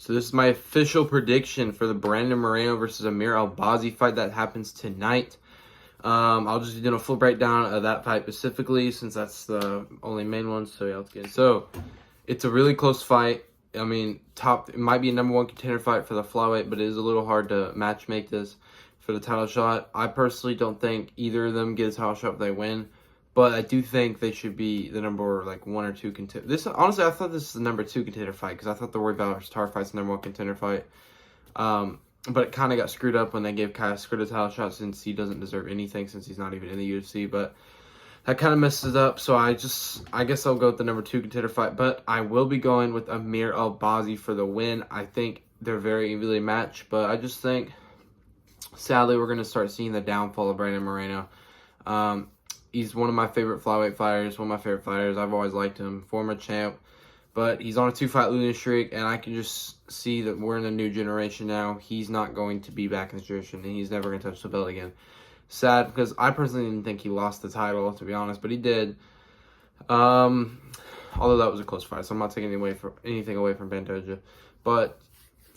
So this is my official prediction for the Brandon Moreno versus Amir Albazi fight that happens tonight. I'll just be doing a full breakdown of that fight specifically since that's the only main one. So yeah, let's get it. So it's a really close fight. I mean, it might be a #1 contender fight for the flyweight, but it is a little hard to match make this for the title shot. I personally don't think either of them get a title shot if they win, but I do think they should be the number 1 or 2 contender. This honestly, I thought this is the #2 contender fight because I thought the Royval versus Tar fight's the #1 contender fight. But it kind of got screwed up when they gave Kai Scott a title shot since he doesn't deserve anything since he's not even in the UFC. But that kind of messes up. So I guess I'll go with the #2 contender fight. But I will be going with Amir Albazi for the win. I think they're very evenly matched. But I just think, sadly, we're going to start seeing the downfall of Brandon Moreno. He's one of my favorite flyweight fighters, one of my favorite fighters. I've always liked him, former champ. But he's on a 2-fight losing streak, and I can just see that we're in a new generation now. He's not going to be back in this generation, and he's never going to touch the belt again. Sad, because I personally didn't think he lost the title, to be honest, but he did. Although that was a close fight, so I'm not taking anything away from Pantoja. But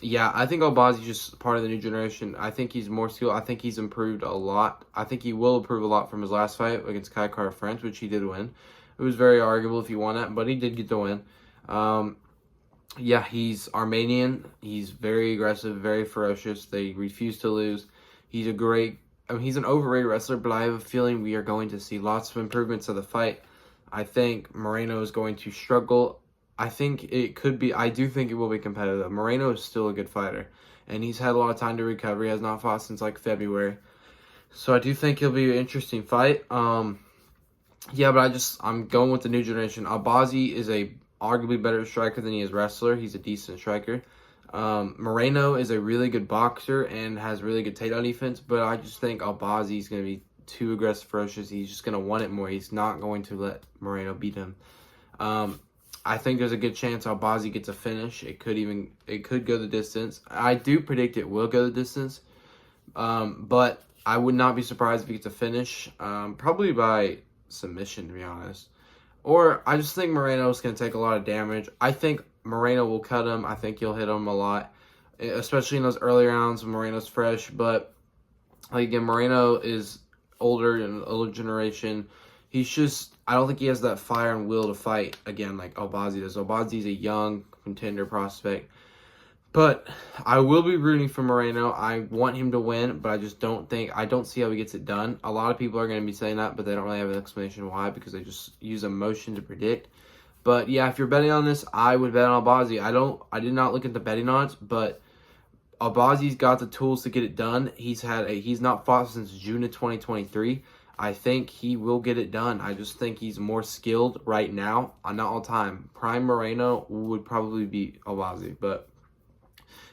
yeah, I think Albazi's just part of the new generation. I think he's more skilled. I think he's improved a lot. I think he will improve a lot from his last fight against Kai Kara-France, which he did win. It was very arguable if he won that, but he did get the win. Yeah, he's Armenian. He's very aggressive, very ferocious. They refuse to lose. He's he's an overrated wrestler, but I have a feeling we are going to see lots of improvements of the fight. I think Moreno is going to struggle. I think it could be, I do think it will be competitive. Moreno is still a good fighter, and he's had a lot of time to recover. He has not fought since February. So I do think it'll be an interesting fight. Yeah, but I'm going with the new generation. Albazi is a arguably better striker than he is wrestler. He's a decent striker. Moreno is a really good boxer and has really good takedown defense, but I just think Albazi is going to be too aggressive, ferocious. He's just going to want it more. He's not going to let Moreno beat him. I think there's a good chance Albazi gets a finish. It could go the distance. I do predict it will go the distance, but I would not be surprised if he gets a finish, probably by submission, to be honest. Or I just think Moreno's going to take a lot of damage. I think Moreno will cut him. I think he'll hit him a lot, especially in those early rounds when Moreno's fresh. But, again, Moreno is older and older generation. I don't think he has that fire and will to fight again like Albazi does. Albazi's a young contender prospect. But I will be rooting for Moreno. I want him to win, but I don't see how he gets it done. A lot of people are going to be saying that, but they don't really have an explanation why, because they just use emotion to predict. But yeah, if you're betting on this, I would bet on Albazi. I did not look at the betting odds, but Albazi's got the tools to get it done. He's not fought since June of 2023. I think he will get it done. I just think he's more skilled right now. Not all the time. Prime Moreno would probably be Albazi,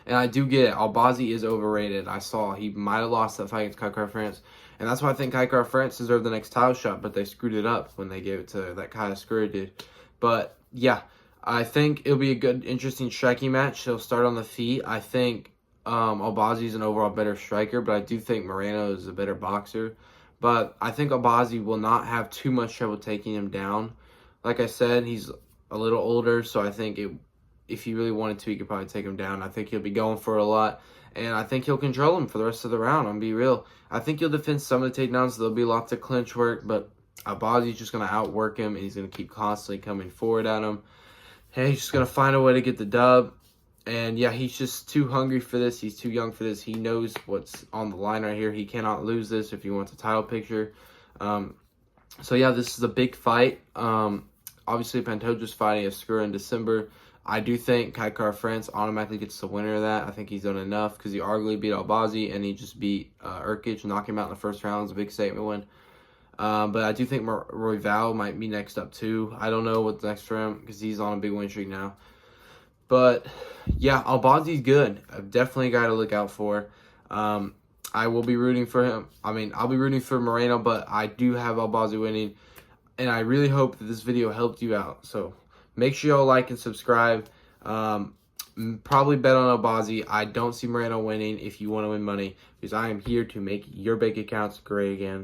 and I do get it. Albazi is overrated. I saw he might have lost that fight against Kai Kara-France. And that's why I think Kai Kara-France deserved the next title shot, but they screwed it up when they gave it to that Kai Scurry dude. But, yeah, I think it'll be a good, interesting striking match. He'll start on the feet. I think Albazi is an overall better striker, but I do think Moreno is a better boxer. But I think Albazi will not have too much trouble taking him down. Like I said, he's a little older, so I think if he really wanted to, he could probably take him down. I think he'll be going for it a lot, and I think he'll control him for the rest of the round. I'm be real. I think he'll defend some of the takedowns. There'll be lots of clinch work, but Albazi's just going to outwork him, and he's going to keep constantly coming forward at him. And he's just going to find a way to get the dub. And yeah, he's just too hungry for this. He's too young for this. He knows what's on the line right here. He cannot lose this if he wants a title picture. So yeah, this is a big fight. Obviously, Pantoja's fighting Escura in December. I do think Kai Kara-France automatically gets the winner of that. I think he's done enough because he arguably beat Albazi and he just beat Urkic, knock him out in the first round. It's a big statement win. But I do think Royval might be next up too. I don't know what's next for him because he's on a big win streak now. But yeah, Albazi's good. Definitely a guy to look out for. I will be rooting for him. I'll be rooting for Moreno, but I do have Albazi winning. And I really hope that this video helped you out. So make sure y'all like and subscribe. Probably bet on Albazi. I don't see Moreno winning if you want to win money, because I am here to make your bank accounts great again.